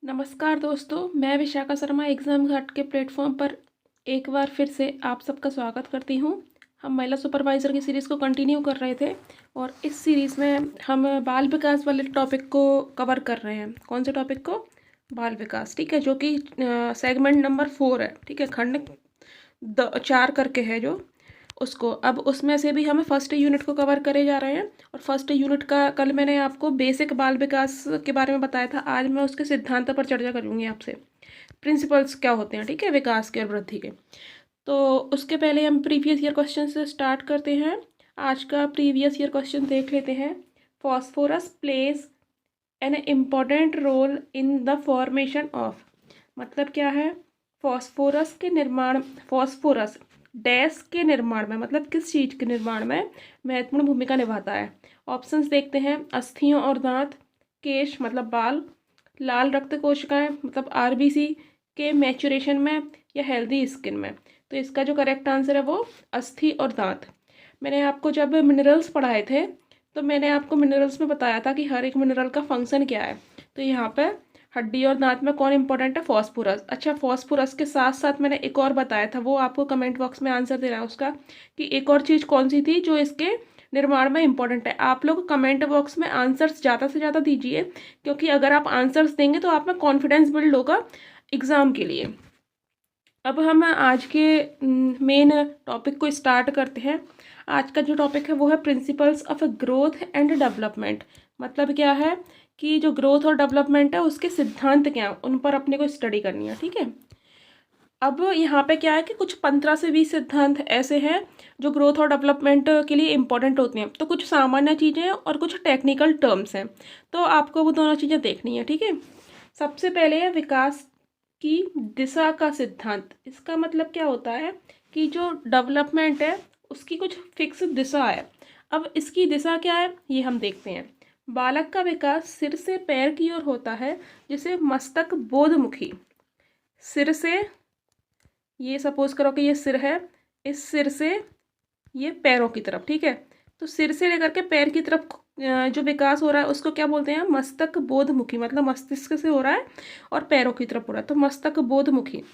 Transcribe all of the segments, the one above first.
नमस्कार दोस्तों, मैं विशाखा शर्मा एग्ज़ाम घाट के प्लेटफॉर्म पर एक बार फिर से आप सबका स्वागत करती हूँ। हम महिला सुपरवाइज़र की सीरीज़ को कंटिन्यू कर रहे थे और इस सीरीज़ में हम बाल विकास वाले टॉपिक को कवर कर रहे हैं। कौन से टॉपिक को? बाल विकास, ठीक है, जो कि सेगमेंट नंबर 4 है, ठीक है, खंड 4 करके है जो उसको। अब उसमें से भी हमें फर्स्ट यूनिट को कवर करे जा रहे हैं और फर्स्ट यूनिट का कल मैंने आपको बेसिक बाल विकास के बारे में बताया था। आज मैं उसके सिद्धांत पर चर्चा करूँगी आपसे, प्रिंसिपल्स क्या होते हैं, ठीक है, विकास के और वृद्धि के। तो उसके पहले हम प्रीवियस ईयर क्वेश्चन से स्टार्ट करते हैं। आज का प्रीवियस ईयर क्वेश्चन देख लेते हैं। Phosphorus plays an important role in the formation of, मतलब क्या है? फॉस्फोरस डैश के निर्माण में, मतलब किस चीज़ के निर्माण में महत्वपूर्ण भूमिका निभाता है। ऑप्शंस देखते हैं। अस्थियों और दांत, केश मतलब बाल, लाल रक्त कोशिकाएं मतलब आरबीसी के मैच्योरेशन में, या हेल्दी स्किन में। तो इसका जो करेक्ट आंसर है वो अस्थि और दांत। मैंने आपको जब मिनरल्स पढ़ाए थे तो मैंने आपको मिनरल्स में बताया था कि हर एक मिनरल का फंक्शन क्या है। तो यहाँ पे हड्डी और दांत में कौन इंपॉर्टेंट है? फॉस्फोरस। अच्छा, फॉस्फोरस के साथ साथ मैंने एक और बताया था, वो आपको कमेंट बॉक्स में आंसर देना है उसका, कि एक और चीज़ कौन सी थी जो इसके निर्माण में इंपॉर्टेंट है। आप लोग कमेंट बॉक्स में आंसर्स ज़्यादा से ज़्यादा दीजिए, क्योंकि अगर आप आंसर्स देंगे तो आप में कॉन्फिडेंस बिल्ड होगा एग्ज़ाम के लिए। अब हम आज के मेन टॉपिक को स्टार्ट करते हैं। आज का जो टॉपिक है वो है principles of growth and development. मतलब क्या है कि जो ग्रोथ और डेवलपमेंट है उसके सिद्धांत क्या हैं, उन पर अपने को स्टडी करनी है, ठीक है। अब यहाँ पे क्या है कि कुछ 15 से 20 सिद्धांत ऐसे हैं जो ग्रोथ और डेवलपमेंट के लिए इंपॉर्टेंट होते हैं। तो कुछ सामान्य चीज़ें हैं और कुछ टेक्निकल टर्म्स हैं, तो आपको वो दोनों चीज़ें देखनी है, ठीक है। सबसे पहले है विकास की दिशा का सिद्धांत। इसका मतलब क्या होता है कि जो डेवलपमेंट है उसकी कुछ फिक्स दिशा है। अब इसकी दिशा क्या है ये हम देखते हैं। बालक का विकास सिर से पैर की ओर होता है, जिसे मस्तक बोधमुखी। सिर से, ये सपोज करो कि ये सिर है, इस सिर से ये पैरों की तरफ, ठीक है। तो सिर से लेकर के पैर की तरफ जो विकास हो रहा है उसको क्या बोलते हैं? मस्तक बोधमुखी, मतलब मस्तिष्क से हो रहा है और पैरों की तरफ हो रहा है, तो मस्तक बोधमुखी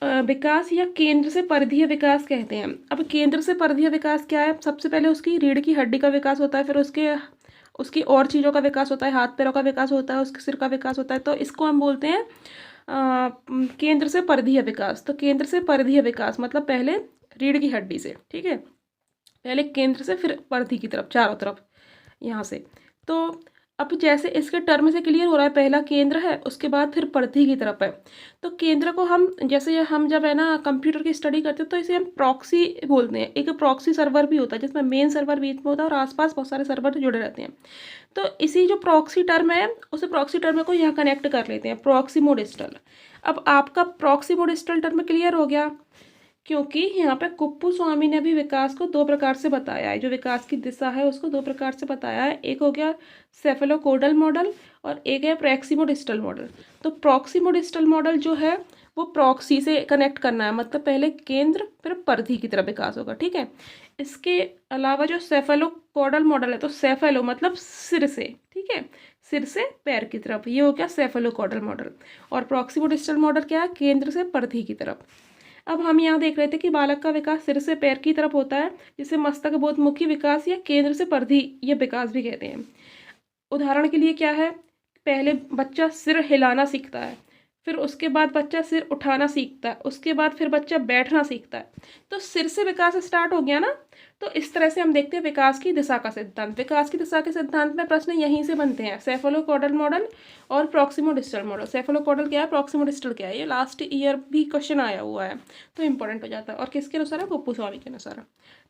विकास, या केंद्र से परिधीय विकास कहते हैं। अब केंद्र से परिधीय विकास क्या है? सबसे पहले उसकी रीढ़ की हड्डी का विकास होता है, फिर उसकी और चीज़ों का विकास होता है, हाथ पैरों का विकास होता है, उसके सिर का विकास होता है। तो इसको हम बोलते हैं केंद्र से परिधीय विकास। तो केंद्र से परिधीय विकास मतलब पहले रीढ़ की हड्डी से, ठीक है, पहले केंद्र से फिर परिधि की तरफ, चारों तरफ यहाँ से। तो अब जैसे इसके टर्म से क्लियर हो रहा है, पहला केंद्र है, उसके बाद फिर परिधि की तरफ है। तो केंद्र को हम, जैसे हम जब है ना कंप्यूटर की स्टडी करते हैं तो इसे हम प्रॉक्सी बोलते हैं। एक प्रॉक्सी सर्वर भी होता है जिसमें मेन सर्वर बीच में होता है और आसपास बहुत सारे सर्वर जुड़े रहते हैं। तो इसी जो प्रॉक्सी टर्म है उस प्रॉक्सी टर्म को यहाँ कनेक्ट कर लेते हैं, प्रॉक्सिमो डिस्टल। अब आपका प्रॉक्सिमो डिस्टल टर्म क्लियर हो गया, क्योंकि यहाँ पे कुप्पू स्वामी ने भी विकास को दो प्रकार से बताया है। जो विकास की दिशा है उसको दो प्रकार से बताया है, एक हो गया सेफेलोकोडल मॉडल और एक है प्रॉक्सिमोडिस्टल मॉडल। तो प्रॉक्सिमोडिस्टल मॉडल जो है वो प्रॉक्सी से कनेक्ट करना है, मतलब पहले केंद्र फिर परिधि की तरफ विकास होगा, ठीक है। इसके अलावा जो सेफेलोकोडल मॉडल है, तो सेफेलो मतलब सिर से, ठीक है, सिर से पैर की तरफ, ये हो गया सेफेलोकोडल मॉडल। और प्रॉक्सिमोडिस्टल मॉडल क्या है? केंद्र से परिधि की तरफ। अब हम यहाँ देख रहे थे कि बालक का विकास सिर से पैर की तरफ होता है, जिसे मस्तक बोधमुखी विकास या केंद्र से परिधि ये विकास भी कहते हैं। उदाहरण के लिए क्या है? पहले बच्चा सिर हिलाना सीखता है, फिर उसके बाद बच्चा सिर उठाना सीखता है, उसके बाद फिर बच्चा बैठना सीखता है। तो सिर से विकास स्टार्ट हो गया ना। तो इस तरह से हम देखते हैं विकास की दिशा का सिद्धांत। विकास की दिशा के सिद्धांत में प्रश्न यहीं से बनते हैं, सेफेलोकोडल मॉडल और प्रॉक्सिमोडिस्टल मॉडल। सेफेलोकोडल क्या है, प्रॉक्सिमोडिस्टल क्या है, ये लास्ट ईयर भी क्वेश्चन आया हुआ है, तो इंपॉर्टेंट हो जाता है। और किसके अनुसार है? कुप्पू स्वामी के अनुसार,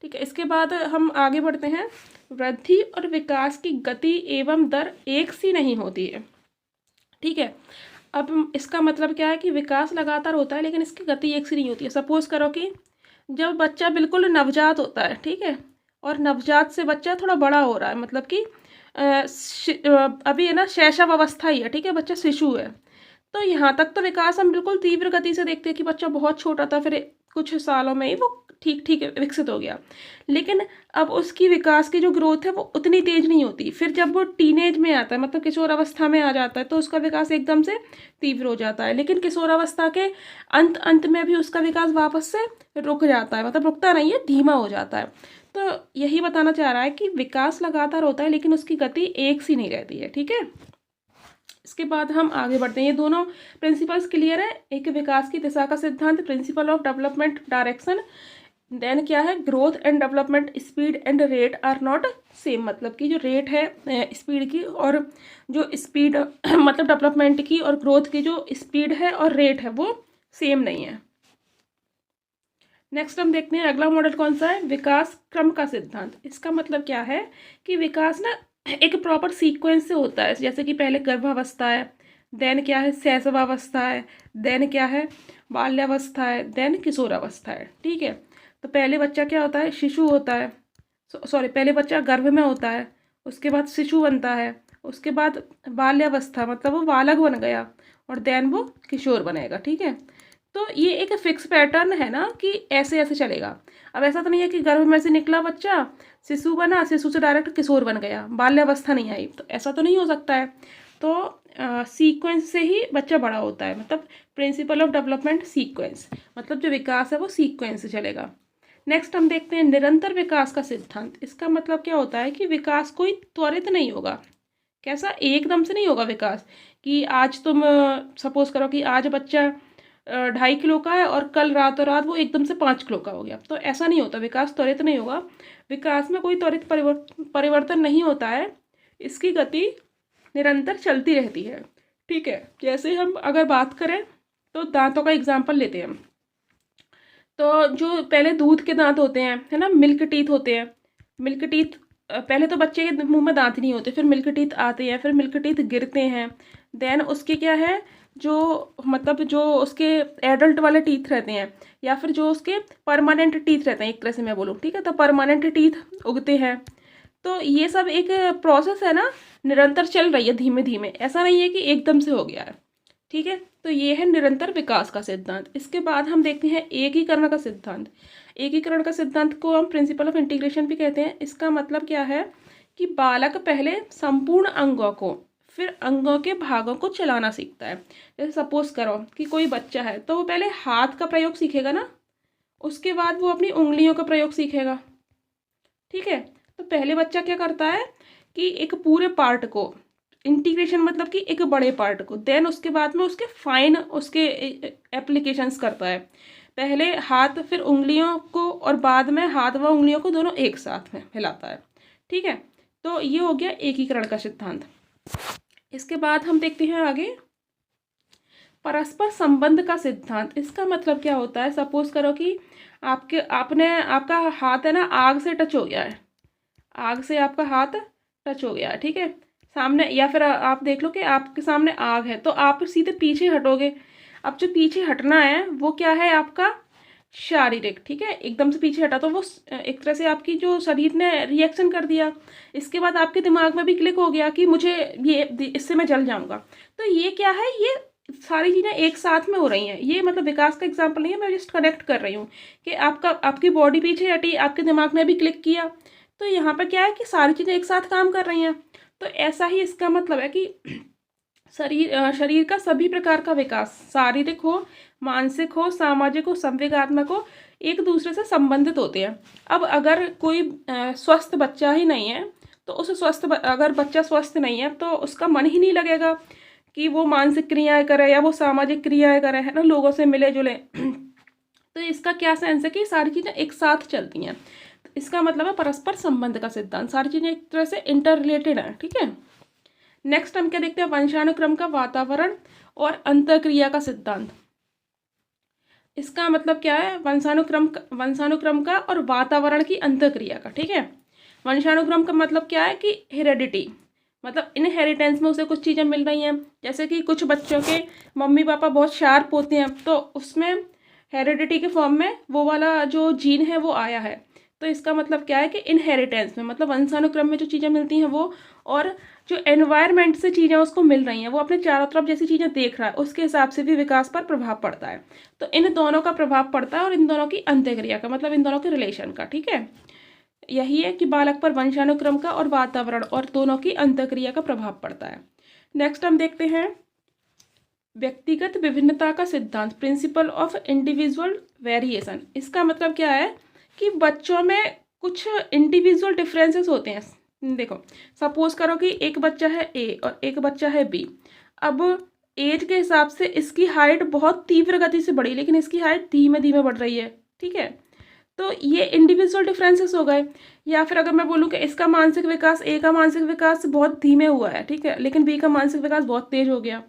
ठीक है। इसके बाद हम आगे बढ़ते हैं। वृद्धि और विकास की गति एवं दर एक सी नहीं होती है, ठीक है। अब इसका मतलब क्या है कि विकास लगातार होता है लेकिन इसकी गति एक सी नहीं होती है। सपोज करो कि जब बच्चा बिल्कुल नवजात होता है, ठीक है, और नवजात से बच्चा थोड़ा बड़ा हो रहा है, मतलब कि अभी है ना शैशव अवस्था ही है, ठीक है, बच्चा शिशु है। तो यहाँ तक तो विकास हम बिल्कुल तीव्र गति से देखते हैं कि बच्चा बहुत छोटा था, फिर कुछ सालों में ही वो ठीक ठीक विकसित हो गया, लेकिन अब उसकी विकास की जो ग्रोथ है वो उतनी तेज नहीं होती। फिर जब वो टीनेज में आता है, मतलब किशोर अवस्था में आ जाता है, तो उसका विकास एकदम से तीव्र हो जाता है। लेकिन किशोर अवस्था के अंत अंत में भी उसका विकास वापस से रुक जाता है, मतलब रुकता नहीं है, धीमा हो जाता है। तो यही बताना चाह रहा है कि विकास लगातार होता है लेकिन उसकी गति एक सी नहीं रहती है। ठीक है, इसके बाद हम आगे बढ़ते हैं। ये दोनों प्रिंसिपल्स क्लियर है, एक विकास की दिशा का सिद्धांत, principle of development direction, then क्या है, growth and development speed and rate are not same, मतलब कि जो रेट है स्पीड की और जो स्पीड मतलब डेवलपमेंट की और ग्रोथ की जो स्पीड है और रेट है वो सेम नहीं है। नेक्स्ट हम देखते हैं अगला मॉडल कौन सा है, विकास क्रम का सिद्धांत। इसका मतलब क्या है कि विकास ना एक प्रॉपर सीक्वेंस से होता है, जैसे कि पहले गर्भावस्था है, देन क्या है शैशवावस्था है, देन क्या है बाल्यावस्था है, देन किशोरावस्था है। ठीक है, तो पहले बच्चा क्या होता है, शिशु होता है, सॉरी पहले बच्चा गर्भ में होता है, उसके बाद शिशु बनता है, उसके बाद बाल्यावस्था मतलब वो बालक बन गया, और देन वो किशोर बनेगा। ठीक है, तो ये एक फिक्स पैटर्न है ना कि ऐसे ऐसे चलेगा। अब ऐसा तो नहीं है कि गर्भ में से निकला बच्चा शिशु बना, शिशु से डायरेक्ट किशोर बन गया, बाल्यावस्था नहीं आई, तो ऐसा तो नहीं हो सकता है। तो सीक्वेंस से ही बच्चा बड़ा होता है, मतलब प्रिंसिपल ऑफ डेवलपमेंट सीक्वेंस, मतलब जो विकास है वो सीक्वेंस से चलेगा। नेक्स्ट हम देखते हैं निरंतर विकास का सिद्धांत। इसका मतलब क्या होता है कि विकास कोई त्वरित नहीं होगा। कैसा, एकदम से नहीं होगा विकास, कि आज तुम सपोज करो कि आज बच्चा 2.5 किलो का है और कल रातों रात वो एकदम से 5 किलो का हो गया, तो ऐसा नहीं होता, विकास त्वरित नहीं होगा। विकास में कोई त्वरित परिवर्तन नहीं होता है, इसकी गति निरंतर चलती रहती है। ठीक है, जैसे हम अगर बात करें तो दांतों का एग्जाम्पल लेते हैं हम, तो जो पहले दूध के दांत होते हैं, है ना, मिल्क टीथ होते हैं। मिल्क टीथ पहले तो बच्चे के मुंह में दांत नहीं होते, फिर मिल्क टीथ आते हैं, फिर मिल्क टीथ गिरते हैं, देन उसके क्या है, जो मतलब जो उसके एडल्ट वाले टीथ रहते हैं, या फिर जो उसके परमानेंट टीथ रहते हैं, एक तरह से मैं बोलूँ। ठीक है, तो परमानेंट टीथ उगते हैं। तो ये सब एक प्रोसेस है ना, निरंतर चल रही है धीमे धीमे, ऐसा नहीं है कि एकदम से हो गया है। ठीक है, तो ये है निरंतर विकास का सिद्धांत। इसके बाद हम देखते हैं एकीकरण का सिद्धांत। एकीकरण का सिद्धांत को हम प्रिंसिपल ऑफ इंटीग्रेशन भी कहते हैं। इसका मतलब क्या है कि बालक पहले संपूर्ण अंगों को फिर अंगों के भागों को चलाना सीखता है। जैसे सपोज करो कि कोई बच्चा है, तो वो पहले हाथ का प्रयोग सीखेगा ना, उसके बाद वो अपनी उंगलियों का प्रयोग सीखेगा। ठीक है, तो पहले बच्चा क्या करता है कि एक पूरे पार्ट को, इंटीग्रेशन मतलब कि एक बड़े पार्ट को, देन उसके बाद में उसके फाइन उसके एप्लीकेशंस करता है। पहले हाथ फिर उंगलियों को, और बाद में हाथ व उंगलियों को दोनों एक साथ में हिलाता है। ठीक है, तो ये हो गया एकीकरण का सिद्धांत। इसके बाद हम देखते हैं आगे परस्पर संबंध का सिद्धांत। इसका मतलब क्या होता है, सपोज करो कि आपका हाथ है ना आग से टच हो गया है, आग से आपका हाथ टच हो गया है। ठीक है, सामने, या फिर आप देख लो कि आपके सामने आग है, तो आप सीधे पीछे हटोगे। अब जो पीछे हटना है वो क्या है, आपका शारीरिक। ठीक है, एकदम से पीछे हटा तो वो एक तरह से आपकी जो शरीर ने रिएक्शन कर दिया। इसके बाद आपके दिमाग में भी क्लिक हो गया कि मुझे ये, इससे मैं जल जाऊंगा। तो ये क्या है, ये सारी चीज़ें एक साथ में हो रही हैं। ये मतलब विकास का एग्जाम्पल नहीं है, मैं जस्ट कनेक्ट कर रही हूँ कि आपकी बॉडी पीछे हटी, आपके दिमाग में भी क्लिक किया, तो यहाँ पर क्या है कि सारी चीज़ें एक साथ काम कर रही हैं। तो ऐसा ही इसका मतलब है कि शरीर का सभी प्रकार का विकास, शारीरिक हो, मानसिक हो, सामाजिक हो, संवेगात्मक हो, एक दूसरे से संबंधित होते हैं। अब अगर कोई स्वस्थ बच्चा ही नहीं है, तो अगर बच्चा स्वस्थ नहीं है तो उसका मन ही नहीं लगेगा कि वो मानसिक क्रियाएं करे या वो सामाजिक क्रियाएं करे, है ना, लोगों से मिले जुले। तो इसका क्या सेंस है कि सारी चीज़ें एक साथ चलती हैं। तो इसका मतलब है परस्पर संबंध का सिद्धांत, सारी चीज़ें एक तरह से इंटर रिलेटेड है। ठीक है, नेक्स्ट हम क्या देखते हैं, वंशानुक्रम का वातावरण और अंतःक्रिया का सिद्धांत। इसका मतलब क्या है, वंशानुक्रम का और वातावरण की अंतःक्रिया का। ठीक है, वंशानुक्रम का मतलब क्या है कि हेरेडिटी, मतलब इनहेरिटेंस में उसे कुछ चीज़ें मिल रही हैं। जैसे कि कुछ बच्चों के मम्मी पापा बहुत शार्प होते हैं, तो उसमें हेरेडिटी के फॉर्म में वो वाला जो जीन है वो आया है। तो इसका मतलब क्या है कि इनहेरिटेंस में, मतलब वंशानुक्रम में जो चीज़ें मिलती हैं वो, और जो एनवायरनमेंट से चीज़ें उसको मिल रही हैं, वो अपने चारों तरफ जैसी चीज़ें देख रहा है, उसके हिसाब से भी विकास पर प्रभाव पड़ता है। तो इन दोनों का प्रभाव पड़ता है और इन दोनों की अंत्यक्रिया का, मतलब इन दोनों के रिलेशन का। ठीक है, यही है कि बालक पर वंशानुक्रम का और वातावरण और दोनों की अंतःक्रिया का प्रभाव पड़ता है। नेक्स्ट हम देखते हैं व्यक्तिगत विभिन्नता का सिद्धांत, प्रिंसिपल ऑफ इंडिविजुअल वेरिएशन। इसका मतलब क्या है कि बच्चों में कुछ इंडिविजुअल डिफरेंसेस होते हैं। देखो, सपोज करो कि एक बच्चा है ए और एक बच्चा है बी। अब एज के हिसाब से इसकी हाइट बहुत तीव्र गति से बढ़ी, लेकिन इसकी हाइट धीमे धीमे बढ़ रही है। ठीक है, तो ये इंडिविजुअल डिफरेंसेस हो गए। या फिर अगर मैं बोलूँ कि इसका मानसिक विकास, ए का मानसिक विकास बहुत धीमे हुआ है, ठीक है, लेकिन बी का मानसिक विकास बहुत तेज हो गया।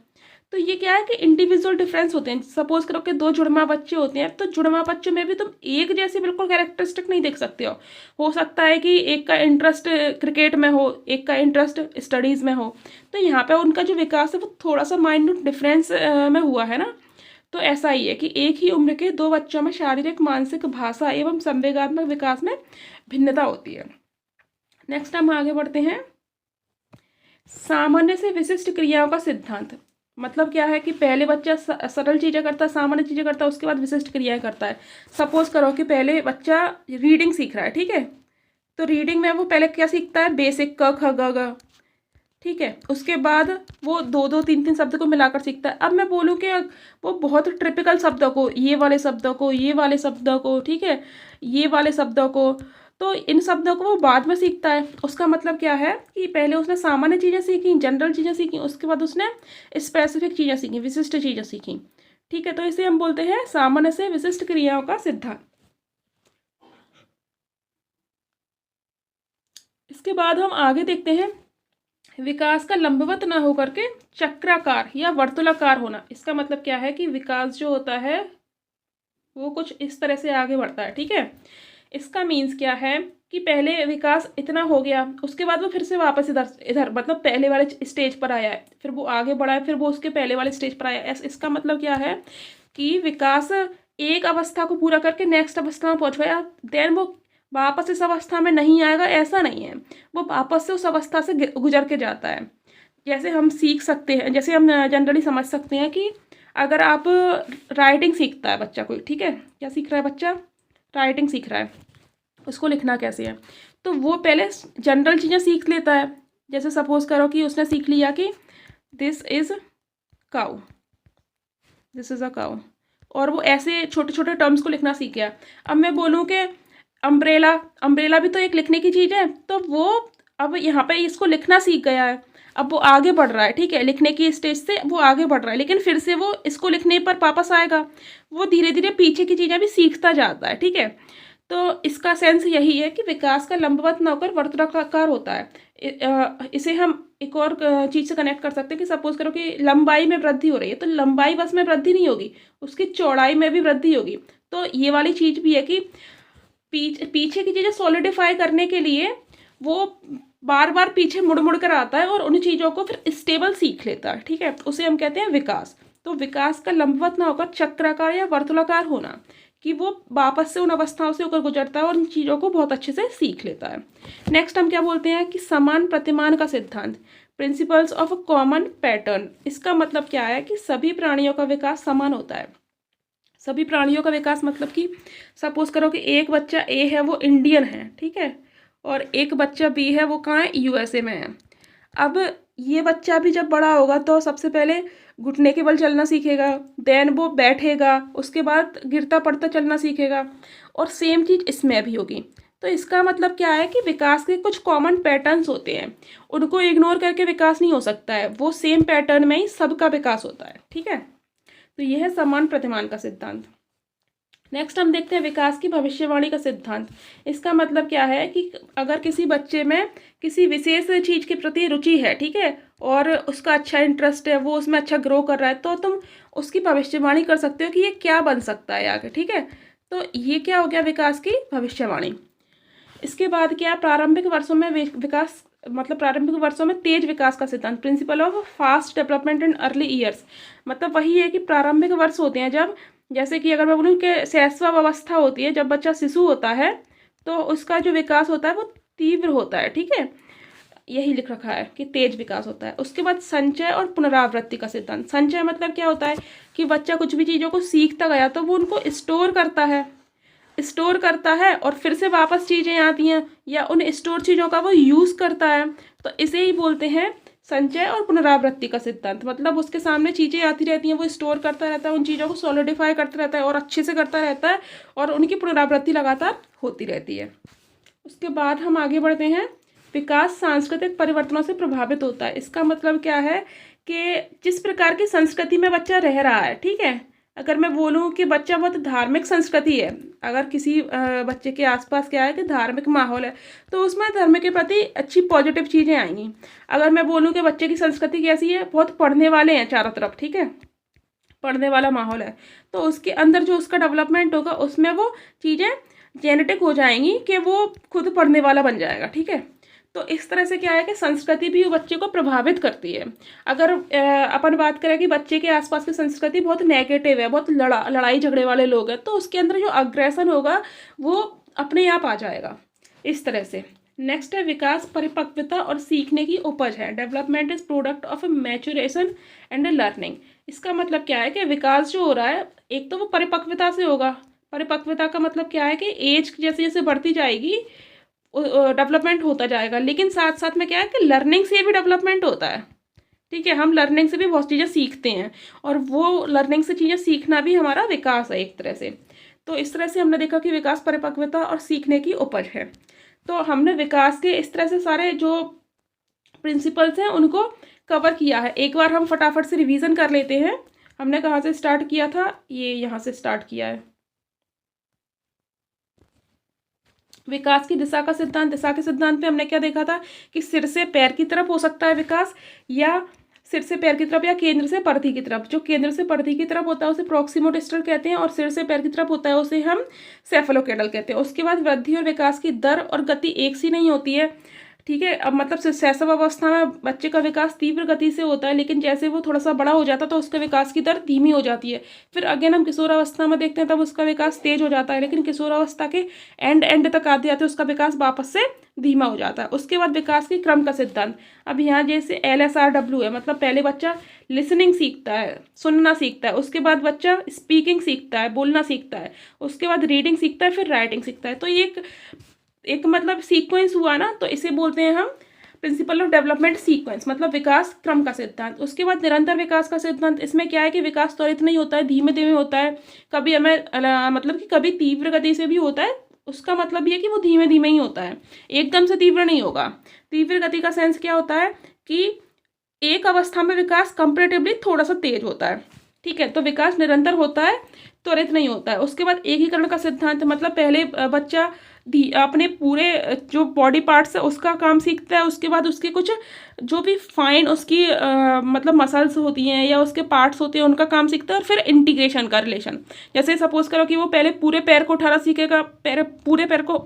तो ये क्या है कि इंडिविजुअल डिफरेंस होते हैं। सपोज करो कि दो जुड़वा बच्चे होते हैं, तो जुड़वा बच्चों में भी तुम एक जैसे बिल्कुल कैरेक्टरिस्टिक नहीं देख सकते हो सकता है कि एक का इंटरेस्ट क्रिकेट में हो, एक का इंटरेस्ट स्टडीज़ में हो, तो यहाँ पे उनका जो विकास है वो थोड़ा सा माइन्यूट डिफरेंस में हुआ है ना। तो ऐसा ही है कि एक ही उम्र के दो बच्चों में शारीरिक, मानसिक, भाषा एवं संवेगात्मक विकास में भिन्नता होती है। नेक्स्ट हम आगे बढ़ते हैं, सामान्य से विशिष्ट क्रियाओं का सिद्धांत। मतलब क्या है कि पहले बच्चा सरल चीज़ें करता है, सामान्य चीज़ें करता है, उसके बाद विशिष्ट क्रियाएं करता है। सपोज करो कि पहले बच्चा रीडिंग सीख रहा है, ठीक है, तो रीडिंग में वो पहले क्या सीखता है, बेसिक क ख ग घ, ठीक है, उसके बाद वो दो दो तीन तीन शब्द को मिलाकर सीखता है। अब मैं बोलूँ कि वो बहुत ट्रिपिकल शब्दों को, ये वाले शब्दों को, ये वाले शब्दों को, ठीक है, ये वाले शब्दों को, तो इन शब्दों को वो बाद में सीखता है। उसका मतलब क्या है कि पहले उसने सामान्य चीज़ें सीखी, जनरल चीज़ें सीखी, उसके बाद उसने स्पेसिफिक चीज़ें सीखी, विशिष्ट चीज़ें सीखी। ठीक है, तो इसे हम बोलते हैं सामान्य से विशिष्ट क्रियाओं का सिद्धांत। इसके बाद हम आगे देखते हैं विकास का लंबवत ना होकर के चक्राकार या वर्तुलाकार होना। इसका मतलब क्या है कि विकास जो होता है वो कुछ इस तरह से आगे बढ़ता है। ठीक है, इसका मीन्स क्या है कि पहले विकास इतना हो गया, उसके बाद वो फिर से वापस इधर इधर मतलब पहले वाले स्टेज पर आया है, फिर वो आगे बढ़ा है, फिर वो उसके पहले वाले स्टेज पर आया है। इसका मतलब क्या है कि विकास एक अवस्था को पूरा करके नेक्स्ट अवस्था में पहुंच गया, देन वो वापस इस अवस्था में नहीं आएगा, ऐसा नहीं है, वो वापस से उस अवस्था से गुजर के जाता है। जैसे हम सीख सकते हैं, जैसे हम जनरली समझ सकते हैं कि अगर आप राइटिंग सीखता है बच्चा कोई, ठीक है, क्या सीख रहा है बच्चा, राइटिंग सीख रहा है, उसको लिखना कैसे है, तो वो पहले जनरल चीज़ें सीख लेता है। जैसे सपोज करो कि उसने सीख लिया कि this is cow, this is a cow, और वो ऐसे छोटे छोटे टर्म्स को लिखना सीख गया। अब मैं बोलूँ कि अम्ब्रेला, अम्ब्रेला भी तो एक लिखने की चीज़ है, तो वो अब यहाँ पे इसको लिखना सीख गया है, अब वो आगे बढ़ रहा है, ठीक है, लिखने की स्टेज से वो आगे बढ़ रहा है, लेकिन फिर से वो इसको लिखने पर वापस आएगा, वो धीरे धीरे पीछे की चीज़ें भी सीखता जाता है। ठीक है, तो इसका सेंस यही है कि विकास का लंबवत न होकर वर्तुलाकार होता है। इसे हम एक और चीज़ से कनेक्ट कर सकते हैं कि सपोज करो कि लंबाई में वृद्धि हो रही है, तो लंबाई बस में वृद्धि नहीं होगी, उसकी चौड़ाई में भी वृद्धि होगी। तो ये वाली चीज़ भी है कि पीछे की चीज़ें सॉलिडिफाई करने के लिए वो बार बार पीछे मुड़ मुड़ कर आता है और उन चीज़ों को फिर स्टेबल सीख लेता है। ठीक है, उसे हम कहते हैं विकास। तो विकास का लंबवत ना होकर चक्राकार या वर्तुलाकार होना, कि वो वापस से उन अवस्थाओं से होकर गुजरता है और उन चीज़ों को बहुत अच्छे से सीख लेता है। नेक्स्ट हम क्या बोलते हैं कि समान प्रतिमान का सिद्धांत, principles of a common pattern. इसका मतलब क्या है कि सभी प्राणियों का विकास समान होता है। सभी प्राणियों का विकास मतलब कि सपोज करो कि एक बच्चा ए है वो इंडियन है, ठीक है, और एक बच्चा बी है वो कहाँ है, यूएसए में है। अब ये बच्चा भी जब बड़ा होगा तो सबसे पहले घुटने के बल चलना सीखेगा, देन वो बैठेगा, उसके बाद गिरता पड़ता चलना सीखेगा, और सेम चीज़ इसमें भी होगी। तो इसका मतलब क्या है कि विकास के कुछ कॉमन पैटर्न्स होते हैं, उनको इग्नोर करके विकास नहीं हो सकता है, वो सेम पैटर्न में ही सबका विकास होता है। ठीक है, तो यह है समान प्रतिमान का सिद्धांत। नेक्स्ट हम देखते हैं विकास की भविष्यवाणी का सिद्धांत। इसका मतलब क्या है कि अगर किसी बच्चे में किसी विशेष चीज़ के प्रति रुचि है, ठीक है, और उसका अच्छा इंटरेस्ट है, वो उसमें अच्छा ग्रो कर रहा है, तो तुम उसकी भविष्यवाणी कर सकते हो कि ये क्या बन सकता है आगे। ठीक है, तो ये क्या हो गया विकास की भविष्यवाणी। इसके बाद क्या, प्रारंभिक वर्षों में विकास, मतलब प्रारंभिक वर्षों में तेज विकास का सिद्धांत, principle of fast development in early years. मतलब वही है कि प्रारंभिक वर्ष होते हैं जब, जैसे कि अगर मैं बोलूँ कि शैशव अवस्था होती है, जब बच्चा शिशु होता है तो उसका जो विकास होता है वो तीव्र होता है। ठीक है, यही लिख रखा है कि तेज विकास होता है। उसके बाद संचय और पुनरावृत्ति का सिद्धांत। संचय मतलब क्या होता है कि बच्चा कुछ भी चीज़ों को सीखता गया तो वो उनको स्टोर करता है और फिर से वापस चीज़ें आती हैं या उन स्टोर चीज़ों का वो यूज़ करता है। तो इसे ही बोलते हैं संचय और पुनरावृत्ति का सिद्धांत। मतलब उसके सामने चीज़ें आती रहती हैं, वो स्टोर करता रहता है, उन चीज़ों को सॉलिडिफाई करता रहता है और अच्छे से करता रहता है और उनकी पुनरावृत्ति लगातार होती रहती है। उसके बाद हम आगे बढ़ते हैं। विकास सांस्कृतिक परिवर्तनों से प्रभावित होता है। इसका मतलब क्या है कि जिस प्रकार की संस्कृति में बच्चा रह रहा है, ठीक है, अगर मैं बोलूँ कि बच्चा बहुत धार्मिक संस्कृति है, अगर किसी बच्चे के आसपास क्या है कि धार्मिक माहौल है तो उसमें धर्म के प्रति अच्छी पॉजिटिव चीज़ें आएंगी। अगर मैं बोलूँ कि बच्चे की संस्कृति कैसी है, बहुत पढ़ने वाले हैं चारों तरफ, ठीक है, पढ़ने वाला माहौल है, तो उसके अंदर जो उसका डेवलपमेंट होगा उसमें वो चीज़ें जेनेटिक हो जाएंगी कि वो खुद पढ़ने वाला बन जाएगा, ठीक है। तो इस तरह से क्या है कि संस्कृति भी बच्चे को प्रभावित करती है। अगर अपन बात करें कि बच्चे के आसपास की संस्कृति बहुत नेगेटिव है, बहुत लड़ाई झगड़े वाले लोग हैं, तो उसके अंदर जो अग्रेशन होगा वो अपने आप आ जाएगा इस तरह से। नेक्स्ट है विकास परिपक्वता और सीखने की उपज है। Development is product of maturation and learning. इसका मतलब क्या है कि विकास जो हो रहा है एक तो वो परिपक्वता से होगा। परिपक्वता का मतलब क्या है कि एज जैसे जैसे बढ़ती जाएगी डेवलपमेंट होता जाएगा, लेकिन साथ साथ में क्या है कि लर्निंग से भी डेवलपमेंट होता है, ठीक है। हम लर्निंग से भी बहुत चीज़ें सीखते हैं और वो लर्निंग से चीज़ें सीखना भी हमारा विकास है एक तरह से। तो इस तरह से हमने देखा कि विकास परिपक्वता और सीखने की उपज है। तो हमने विकास के इस तरह से सारे जो प्रिंसिपल्स हैं उनको कवर किया है। एक बार हम फटाफट से रिवीजन कर लेते हैं। हमने कहाँ से स्टार्ट किया था, ये यहाँ से स्टार्ट किया है। विकास की दिशा का सिद्धांत। दिशा के सिद्धांत में हमने क्या देखा था कि सिर से पैर की तरफ हो सकता है विकास, या सिर से पैर की तरफ, या केंद्र से परिधि की तरफ। जो केंद्र से परिधि की तरफ होता है उसे प्रॉक्सिमोडिस्टल कहते हैं और सिर से पैर की तरफ होता है उसे हम सेफेलोकेडल कहते हैं। उसके बाद वृद्धि और विकास की दर और गति एक सी नहीं होती है, ठीक है। अब मतलब शैशव अवस्था में बच्चे का विकास तीव्र गति से होता है, लेकिन जैसे वो थोड़ा सा बड़ा हो जाता है तो उसके विकास की दर धीमी हो जाती है। फिर अगेन हम किशोरावस्था में देखते हैं तब उसका विकास तेज हो जाता है, लेकिन किशोरावस्था के एंड तक आते आते उसका विकास वापस से धीमा हो जाता है। उसके बाद विकास की क्रम का सिद्धांत। अब यहाँ जैसे LSRW है, मतलब पहले बच्चा लिसनिंग सीखता है, सुनना सीखता है, उसके बाद बच्चा स्पीकिंग सीखता है, बोलना सीखता है, उसके बाद रीडिंग सीखता है, फिर राइटिंग सीखता है। तो ये एक मतलब सीक्वेंस हुआ ना, तो इसे बोलते हैं हम प्रिंसिपल ऑफ डेवलपमेंट सीक्वेंस, मतलब विकास क्रम का सिद्धांत। उसके बाद निरंतर विकास का सिद्धांत। इसमें क्या है कि विकास त्वरित नहीं होता है, धीमे धीमे होता है। कभी हमें मतलब कि कभी तीव्र गति से भी होता है, उसका मतलब ये कि वो धीमे धीमे ही होता है, एकदम से तीव्र नहीं होगा। तीव्र गति का सेंस क्या होता है कि एक अवस्था में विकास कंपेरेटिवली थोड़ा सा तेज होता है, ठीक है। तो विकास निरंतर होता है, त्वरित नहीं होता है। उसके बाद एकीकरण का सिद्धांत, मतलब पहले बच्चा अपने पूरे जो बॉडी पार्ट्स है उसका काम सीखता है, उसके बाद उसके कुछ जो भी फाइन उसकी मतलब मसल्स होती हैं या उसके पार्ट्स होते हैं उनका काम सीखता है, और फिर इंटीग्रेशन का रिलेशन। जैसे सपोज करो कि वो पहले पूरे पैर को उठाना सीखेगा, पूरे पैर को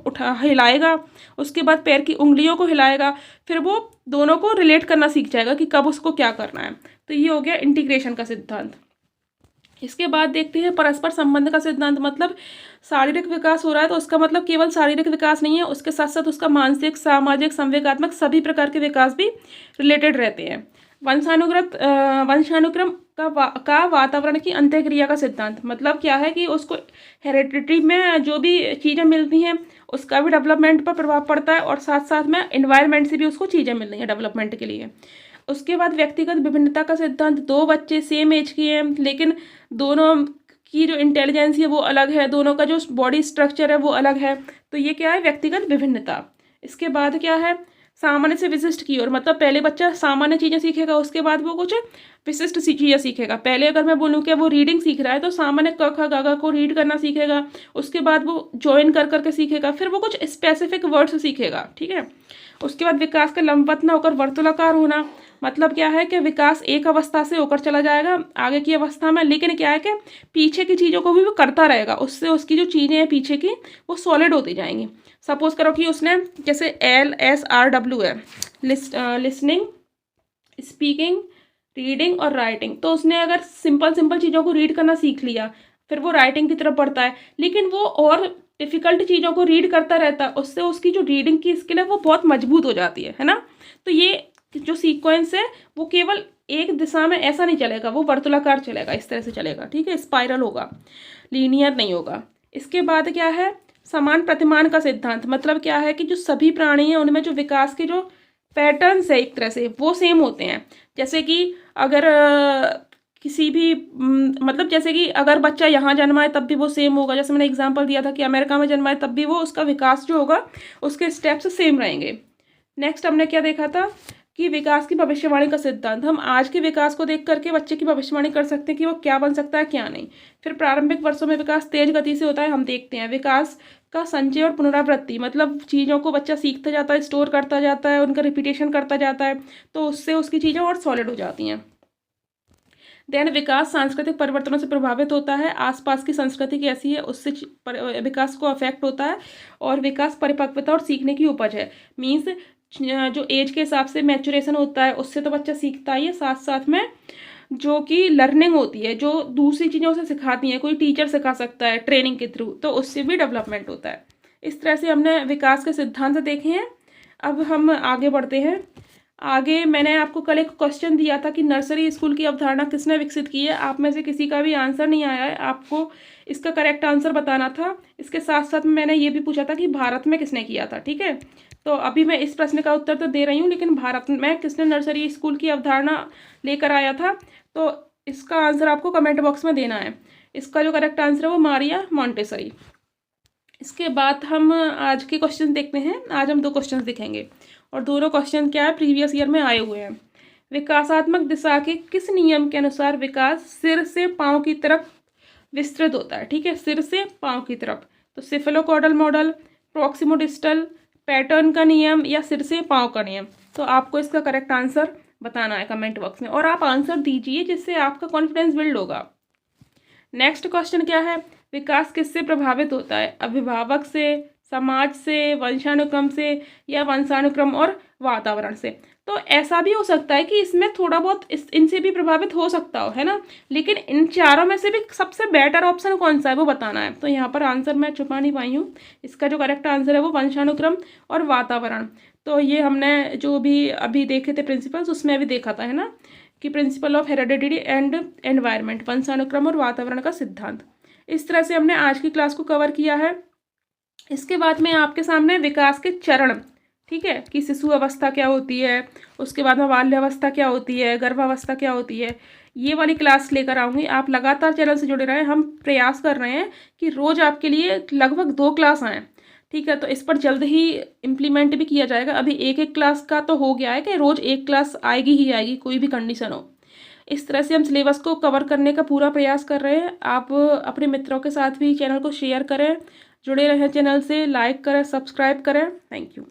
हिलाएगा, उसके बाद पैर की उंगलियों को हिलाएगा, फिर वो दोनों को रिलेट करना सीख जाएगा कि कब उसको क्या करना है। तो ये हो गया इंटीग्रेशन का सिद्धांत। इसके बाद देखते हैं परस्पर संबंध का सिद्धांत। मतलब शारीरिक विकास हो रहा है तो उसका मतलब केवल शारीरिक विकास नहीं है, उसके साथ साथ उसका मानसिक, सामाजिक, संवेगात्मक सभी प्रकार के विकास भी रिलेटेड रहते हैं। वंशानुक्रम का वातावरण की अंत्यक्रिया का सिद्धांत। मतलब क्या है कि उसको हेरिडिटी में जो भी चीज़ें मिलती हैं उसका भी डेवलपमेंट पर प्रभाव पड़ता है, और साथ साथ में एनवायरनमेंट से भी उसको चीज़ें मिल रही हैं डेवलपमेंट के लिए। उसके बाद व्यक्तिगत विभिन्नता का सिद्धांत। दो बच्चे सेम एज के हैं लेकिन दोनों की जो इंटेलिजेंस है वो अलग है, दोनों का जो बॉडी स्ट्रक्चर है वो अलग है, तो ये क्या है, व्यक्तिगत विभिन्नता। इसके बाद क्या है, सामान्य से विशिष्ट की ओर। मतलब पहले बच्चा सामान्य चीज़ें सीखेगा, उसके बाद वो कुछ विशिष्ट चीज़ें सीखेगा। पहले अगर मैं बोलूँ कि वो रीडिंग सीख रहा है तो सामान्य क ख ग घ को रीड करना सीखेगा, उसके बाद वो ज्वाइन कर करके सीखेगा, फिर वो कुछ स्पेसिफिक वर्ड्स सीखेगा, ठीक है। उसके बाद विकास का लंबवत न होकर वर्तुलाकार होना। मतलब क्या है कि विकास एक अवस्था से होकर चला जाएगा आगे की अवस्था में, लेकिन क्या है कि पीछे की चीज़ों को भी वो करता रहेगा, उससे उसकी जो चीज़ें हैं पीछे की वो सॉलिड होती जाएंगी। सपोज करो कि उसने जैसे LSRW है, लिसनिंग, स्पीकिंग, रीडिंग और राइटिंग, तो उसने अगर सिंपल चीज़ों को रीड करना सीख लिया फिर वो राइटिंग की तरफ बढ़ता है, लेकिन वो और डिफ़िकल्ट चीज़ों को रीड करता रहता है, उससे उसकी जो रीडिंग की स्किल है वो बहुत मजबूत हो जाती है ना। तो ये जो सीक्वेंस है वो केवल एक दिशा में ऐसा नहीं चलेगा, वो वर्तुलाकार चलेगा, इस तरह से चलेगा, ठीक है, स्पाइरल होगा, लीनियर नहीं होगा। इसके बाद क्या है, समान प्रतिमान का सिद्धांत, मतलब क्या है कि जो सभी प्राणी हैं उनमें जो विकास के जो पैटर्न्स है एक तरह से वो सेम होते हैं। जैसे कि अगर किसी भी मतलब जैसे कि अगर बच्चा यहाँ जन्मा है तब भी वो सेम होगा, जैसे मैंने एग्जांपल दिया था कि अमेरिका में जन्मा है तब भी वो उसका विकास जो होगा उसके स्टेप्स सेम रहेंगे। नेक्स्ट हमने क्या देखा था कि विकास की भविष्यवाणी का सिद्धांत, हम आज के विकास को देख करके बच्चे की भविष्यवाणी कर सकते हैं कि वो क्या बन सकता है क्या नहीं। फिर प्रारंभिक वर्षों में विकास तेज गति से होता है, हम देखते हैं विकास का संचय और पुनरावृत्ति, मतलब चीज़ों को बच्चा सीखता जाता है, स्टोर करता जाता है, उनका रिपीटेशन करता जाता है, तो उससे उसकी चीज़ें और सॉलिड हो जाती हैं। देन विकास सांस्कृतिक परिवर्तनों से प्रभावित होता है, आसपास की संस्कृति कैसी है उससे विकास को अफेक्ट होता है। और विकास परिपक्वता और सीखने की उपज है, मीन्स जो एज के हिसाब से मैचुरेशन होता है उससे तो बच्चा सीखता ही है, साथ साथ में जो कि लर्निंग होती है जो दूसरी चीज़ों से सिखाती हैं, कोई टीचर सिखा सकता है ट्रेनिंग के थ्रू, तो उससे भी डेवलपमेंट होता है। इस तरह से हमने विकास के सिद्धांत देखे हैं। अब हम आगे बढ़ते हैं। आगे मैंने आपको कल एक क्वेश्चन दिया था कि नर्सरी स्कूल की अवधारणा किसने विकसित की है, आप में से किसी का भी आंसर नहीं आया है, आपको इसका करेक्ट आंसर बताना था। इसके साथ साथ मैंने ये भी पूछा था कि भारत में किसने किया था, ठीक है। तो अभी मैं इस प्रश्न का उत्तर तो दे रही हूँ, लेकिन भारत में किसने नर्सरी स्कूल की अवधारणा लेकर आया था, तो इसका आंसर आपको कमेंट बॉक्स में देना है। इसका जो करेक्ट आंसर है वो मारिया मॉन्टेसरी। इसके बाद हम आज के क्वेश्चन देखते हैं। आज हम 2 क्वेश्चन दिखेंगे और दोनों क्वेश्चन क्या है, प्रीवियस ईयर में आए हुए हैं। विकासात्मक दिशा के किस नियम के अनुसार विकास सिर से पांव की तरफ विस्तृत होता है, ठीक है, सिर से पांव की तरफ। तो सिफेलोकॉर्डल मॉडल, प्रॉक्सिमोडिस्टल, पैटर्न का नियम या सिर से पांव का नियम। तो आपको इसका करेक्ट आंसर बताना है कमेंट बॉक्स में, और आप आंसर दीजिए जिससे आपका कॉन्फिडेंस बिल्ड होगा। नेक्स्ट क्वेश्चन क्या है, विकास किससे प्रभावित होता है, अभिभावक से, समाज से, वंशानुक्रम से या वंशानुक्रम और वातावरण से। तो ऐसा भी हो सकता है कि इसमें थोड़ा बहुत इनसे भी प्रभावित हो सकता हो, है ना, लेकिन इन चारों में से भी सबसे बेटर ऑप्शन कौन सा है वो बताना है। तो यहाँ पर आंसर मैं छुपा नहीं पाई हूँ, इसका जो करेक्ट आंसर है वो वंशानुक्रम और वातावरण। तो ये हमने जो भी अभी देखे थे प्रिंसिपल्स उसमें भी देखा था, है ना, कि principle of heredity and environment, वंशानुक्रम और वातावरण का सिद्धांत। इस तरह से हमने आज की क्लास को कवर किया है। इसके बाद में आपके सामने विकास के चरण, ठीक है, कि शिशु अवस्था क्या होती है, उसके बाद में बाल्यावस्था क्या होती है, गर्भावस्था क्या होती है, ये वाली क्लास लेकर आऊँगी। आप लगातार चैनल से जुड़े रहें, हम प्रयास कर रहे हैं कि रोज़ आपके लिए लगभग 2 क्लास आएँ, ठीक है। तो इस पर जल्द ही इम्प्लीमेंट भी किया जाएगा। अभी एक क्लास का तो हो गया है कि रोज़ 1 क्लास आएगी ही आएगी, कोई भी कंडीशन हो। इस तरह से हम सिलेबस को कवर करने का पूरा प्रयास कर रहे हैं। आप अपने मित्रों के साथ भी चैनल को शेयर करें, जुड़े रहें चैनल से, लाइक करें, सब्सक्राइब करें। Thank you.